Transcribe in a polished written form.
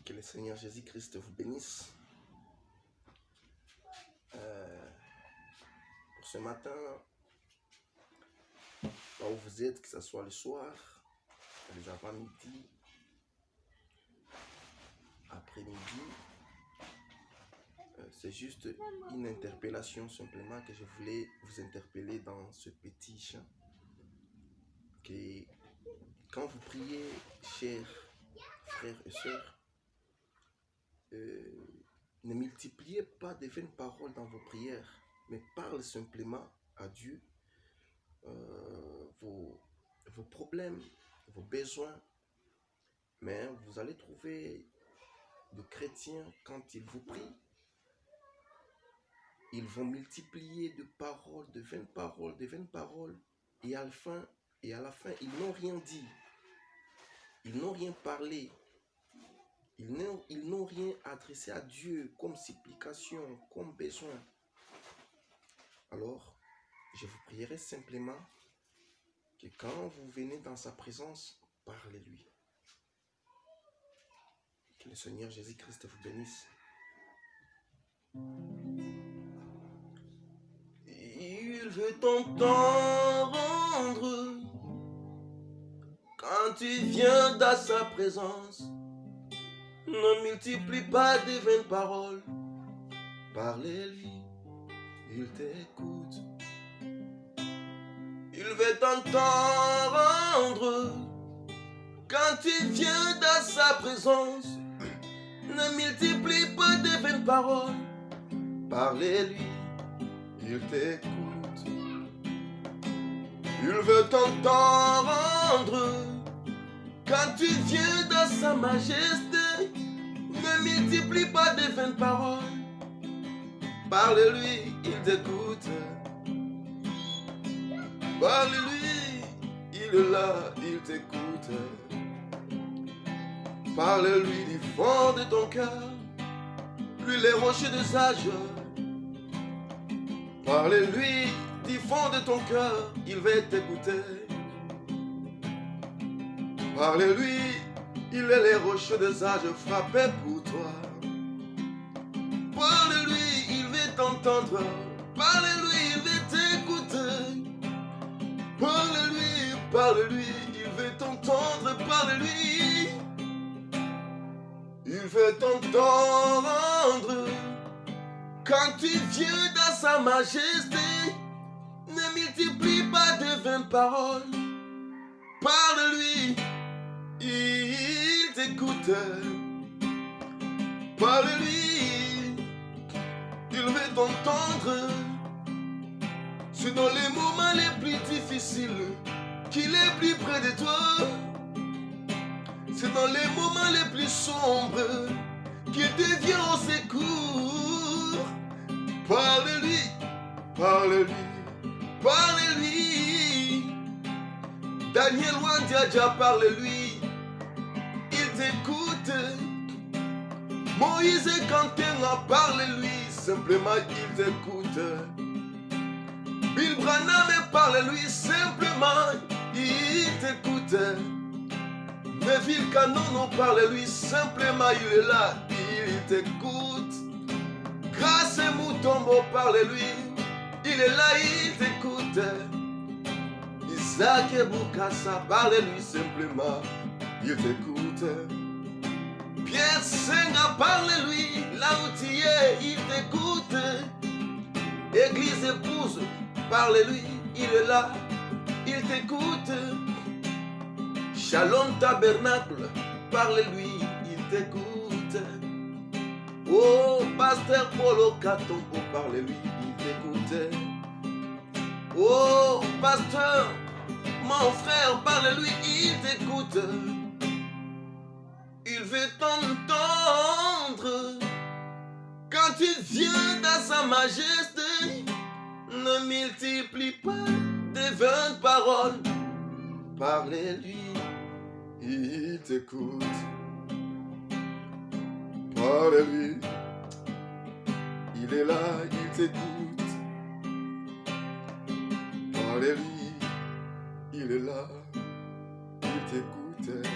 Que le Seigneur Jésus-Christ vous bénisse. Pour ce matin, là où vous êtes, que ce soit le soir, les avant-midi, après-midi, c'est juste une interpellation simplement que je voulais vous interpeller dans ce petit chant. Que quand vous priez, chers frères et sœurs, ne multipliez pas de vaines paroles dans vos prières, mais parlez simplement à Dieu vos problèmes, vos besoins. Mais vous allez trouver des chrétiens, quand ils vous prient, ils vont multiplier de paroles, de vaines paroles, et à la fin, ils n'ont rien dit. Ils n'ont rien parlé. Ils n'ont rien adressé à Dieu comme supplication, comme besoin. Alors, je vous prierai simplement que quand vous venez dans sa présence, parlez-lui. Que le Seigneur Jésus-Christ vous bénisse. Il veut t'entendre quand tu viens dans sa présence. Ne multiplie pas de vaines paroles. Parlez-lui, il t'écoute. Il veut t'entendre quand tu viens dans sa présence. Ne multiplie pas de vaines paroles. Parlez-lui, il t'écoute. Il veut t'entendre quand tu viens dans sa majesté. Ne multiplie pas de vaines paroles. Parle-lui, il t'écoute. Parle-lui, il est là, il t'écoute. Parle-lui du fond de ton cœur, lui les rochers des âges. Parle-lui du fond de ton cœur, il va t'écouter. Parle-lui, il est les rochers des âges frappés pour toi. Parle-lui, il veut t'entendre. Parle-lui, il veut t'écouter. Parle-lui, il veut t'entendre. Parle-lui, il veut t'entendre. Quand tu viens dans sa majesté, ne multiplie pas de vaines paroles. Parle-lui, il t'écoute. Parle-lui, il veut t'entendre. C'est dans les moments les plus difficiles qu'il est plus près de toi. C'est dans les moments les plus sombres qu'il devient au secours. Parle-lui, parle-lui, parle-lui. Daniel Wandiaja, parle-lui, il t'écoute. Moïse Kantenga, parle-lui, simplement il t'écoute. Bill Branham, parle-lui, simplement il t'écoute. Neville Canon, parle-lui, simplement il est là, il t'écoute. Grâce Moutombo, parle-lui, il est là, il t'écoute. Isaac Boukassa, parle-lui simplement, il t'écoute. Pierre Senga, parle-lui, là où tu es, il t'écoute. Église épouse, parle-lui, il est là, il t'écoute. Shalom Tabernacle, parle-lui, il t'écoute. Oh, pasteur Polo Katombo, parle-lui, il t'écoute. Oh, pasteur, mon frère, parle-lui, il t'écoute. Il veut t'entendre. Quand tu viens dans sa majesté, ne multiplie pas de vaines paroles. Parlez-lui, il t'écoute. Parle-lui, il est là, il t'écoute. Parle-lui, il est là, il t'écoute.